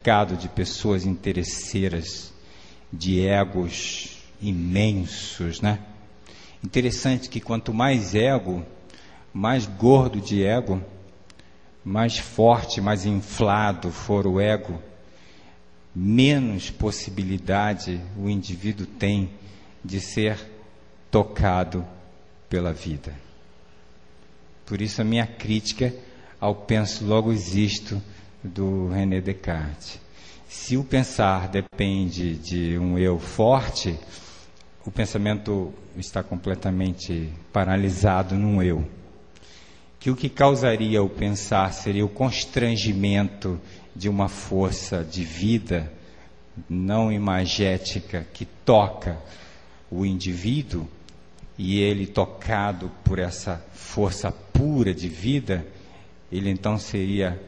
cercado de pessoas interesseiras, de egos imensos, né? Interessante que quanto mais ego, mais gordo de ego, mais forte, mais inflado for o ego, menos possibilidade o indivíduo tem de ser tocado pela vida. Por isso a minha crítica ao penso logo existo do René Descartes. Se o pensar depende de um eu forte, o pensamento está completamente paralisado num eu. Que o que causaria o pensar seria o constrangimento de uma força de vida não imagética que toca o indivíduo, e ele, tocado por essa força pura de vida, ele então seria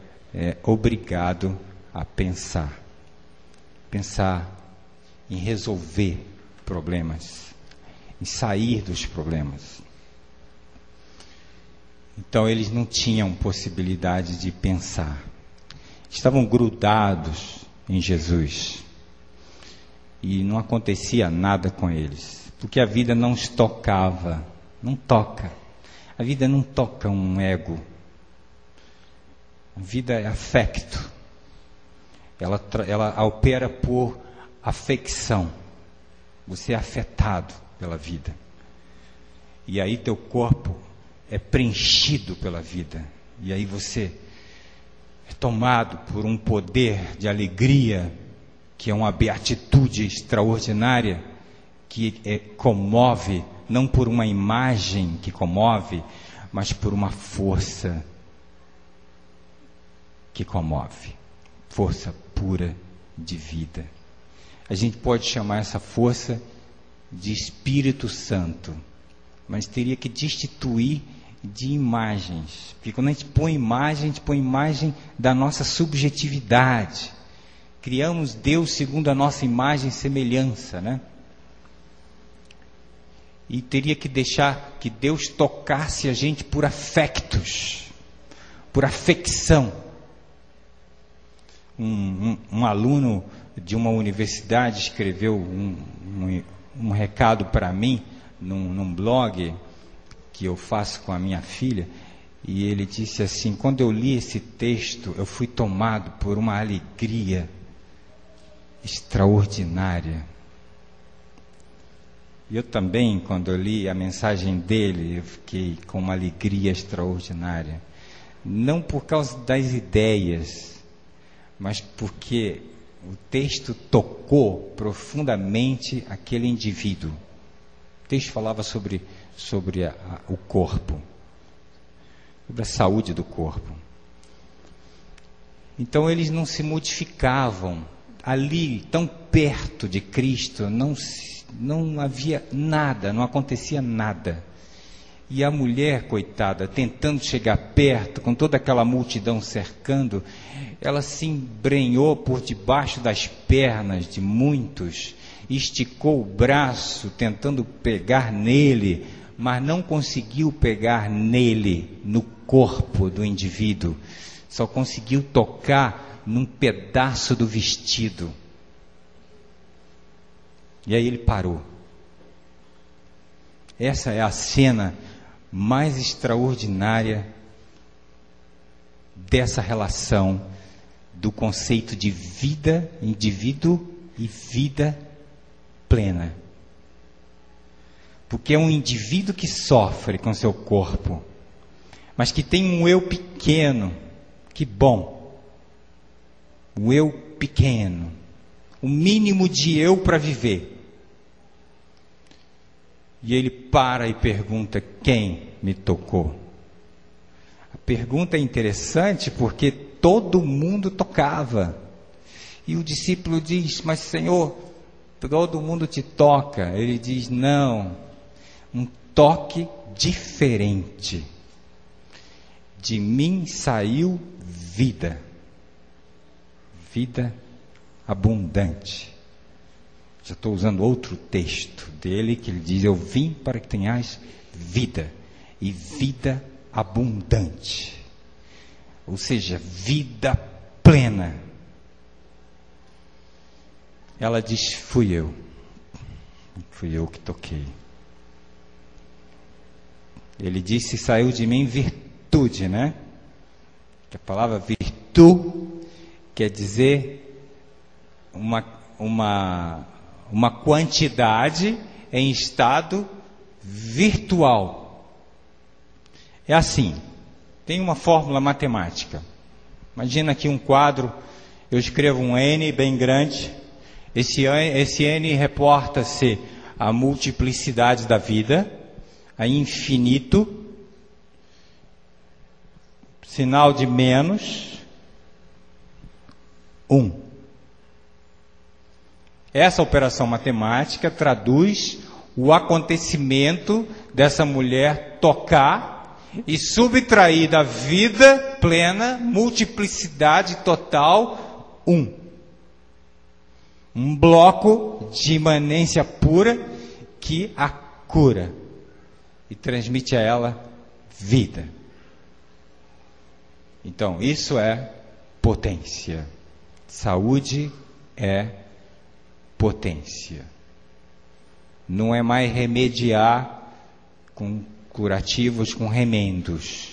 obrigado a pensar em resolver problemas, em sair dos problemas. Então eles não tinham possibilidade de pensar, estavam grudados em Jesus e não acontecia nada com eles, porque a vida não os tocava, não toca. A vida não toca um ego. A vida é afecto. Ela opera por afecção. Você é afetado pela vida. E aí teu corpo é preenchido pela vida. E aí você é tomado por um poder de alegria, que é uma beatitude extraordinária, que comove, não por uma imagem que comove, mas por uma força que comove, força pura de vida. A gente pode chamar essa força de Espírito Santo, mas teria que destituir de imagens, porque quando a gente põe imagem da nossa subjetividade. Criamos Deus segundo a nossa imagem e semelhança, né? E teria que deixar que Deus tocasse a gente por afectos, por afecção. Um aluno de uma universidade escreveu um recado para mim num blog que eu faço com a minha filha, e ele disse assim: quando eu li esse texto, eu fui tomado por uma alegria extraordinária. E eu também, quando eu li a mensagem dele, eu fiquei com uma alegria extraordinária. Não por causa das ideias, mas porque o texto tocou profundamente aquele indivíduo. O texto falava sobre o corpo, sobre a saúde do corpo. Então eles não se modificavam. Ali, tão perto de Cristo, não havia nada, não acontecia nada. E a mulher, coitada, tentando chegar perto, com toda aquela multidão cercando, ela se embrenhou por debaixo das pernas de muitos, esticou o braço tentando pegar nele, mas não conseguiu pegar nele, no corpo do indivíduo. Só conseguiu tocar num pedaço do vestido. E aí ele parou. Essa é a cena mais extraordinária dessa relação do conceito de vida, indivíduo e vida plena. Porque é um indivíduo que sofre com seu corpo, mas que tem um eu pequeno. Que bom! O eu pequeno, o mínimo de eu para viver. E ele para e pergunta: quem me tocou? A pergunta é interessante porque todo mundo tocava. E o discípulo diz: mas Senhor, todo mundo te toca. Ele diz: não, um toque diferente. De mim saiu vida. Vida abundante. Já estou usando outro texto dele, que ele diz: eu vim para que tenhais vida, e vida abundante. Ou seja, vida plena. Ela diz: fui eu que toquei. Ele disse: saiu de mim virtude, né? Que a palavra virtude quer dizer uma quantidade em estado virtual. É assim, tem uma fórmula matemática. Imagina aqui um quadro, eu escrevo um N bem grande. Esse N reporta-se à multiplicidade da vida, a infinito, sinal de menos, 1. Essa operação matemática traduz o acontecimento dessa mulher tocar e subtrair da vida plena, multiplicidade total, 1. Um bloco de imanência pura que a cura e transmite a ela vida. Então, isso é potência. Saúde é potência. Não é mais remediar com curativos, com remendos.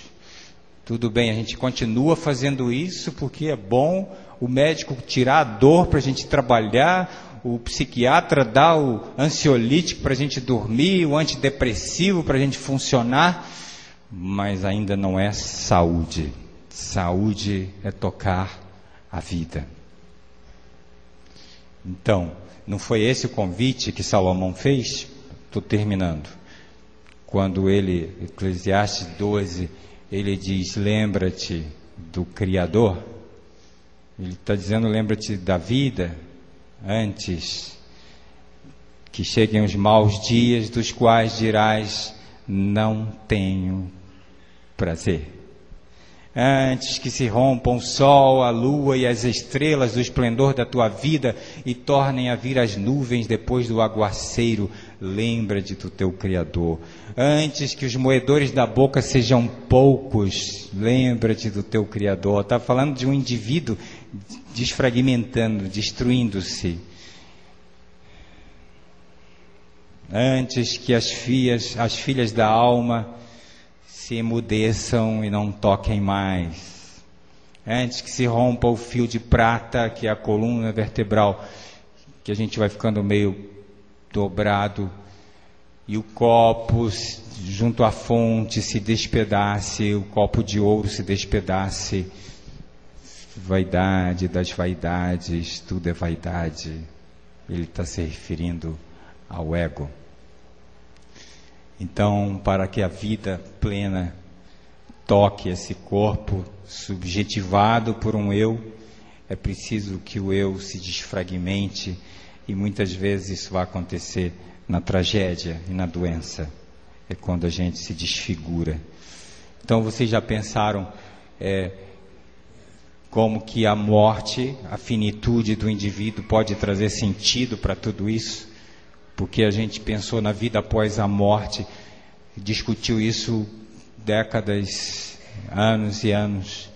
Tudo bem, a gente continua fazendo isso porque é bom o médico tirar a dor para a gente trabalhar, o psiquiatra dá o ansiolítico para a gente dormir, o antidepressivo para a gente funcionar, mas ainda não é saúde. Saúde é tocar a vida. Então, não foi esse o convite que Salomão fez? Estou terminando. Quando ele, Eclesiastes 12, ele diz: lembra-te do Criador. Ele está dizendo: lembra-te da vida antes que cheguem os maus dias, dos quais dirás: não tenho prazer. Antes que se rompam o sol, a lua e as estrelas do esplendor da tua vida e tornem a vir as nuvens depois do aguaceiro, lembra-te do teu Criador. Antes que os moedores da boca sejam poucos, lembra-te do teu Criador. Está falando de um indivíduo desfragmentando, destruindo-se. Antes que as filhas da alma se emudeçam e não toquem mais. Antes que se rompa o fio de prata, que é a coluna vertebral, que a gente vai ficando meio dobrado, e o copo junto à fonte se despedace, o copo de ouro se despedace. Vaidade das vaidades, tudo é vaidade. Ele está se referindo ao ego. Então, para que a vida plena toque esse corpo subjetivado por um eu, é preciso que o eu se desfragmente, e muitas vezes isso vai acontecer na tragédia e na doença. É quando a gente se desfigura. Então, vocês já pensaram como que a morte, a finitude do indivíduo pode trazer sentido para tudo isso? Porque a gente pensou na vida após a morte, discutiu isso décadas, anos e anos,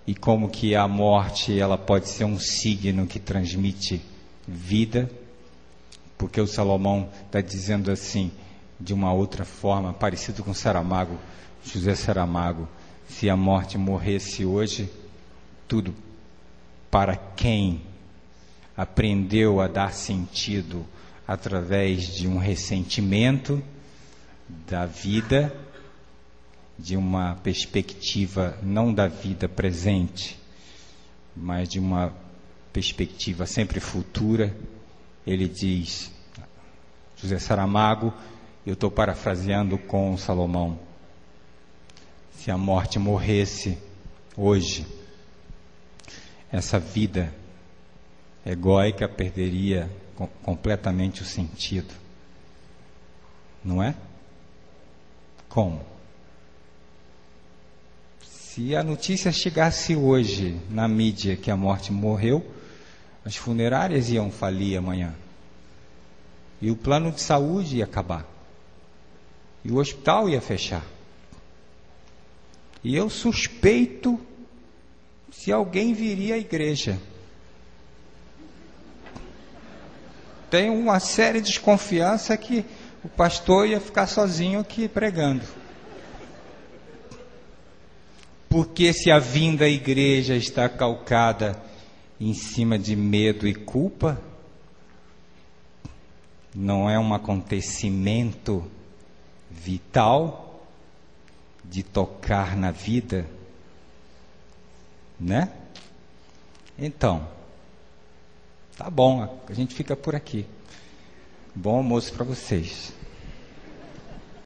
e como que a morte ela pode ser um signo que transmite vida, porque o Salomão está dizendo assim, de uma outra forma, parecido com Saramago, José Saramago: se a morte morresse hoje, tudo para quem aprendeu a dar sentido através de um ressentimento da vida, de uma perspectiva não da vida presente, mas de uma perspectiva sempre futura. Ele diz, José Saramago, eu estou parafraseando com Salomão: se a morte morresse hoje, essa vida egóica perderia completamente o sentido. Não é? Como? Se a notícia chegasse hoje na mídia que a morte morreu, as funerárias iam falir amanhã. E o plano de saúde ia acabar. E o hospital ia fechar. E eu suspeito se alguém viria à igreja. tenho uma séria desconfiança que o pastor ia ficar sozinho aqui pregando. Porque se a vinda à igreja está calcada em cima de medo e culpa, não é um acontecimento vital de tocar na vida, né? Então, tá bom, a gente fica por aqui. Bom almoço para vocês.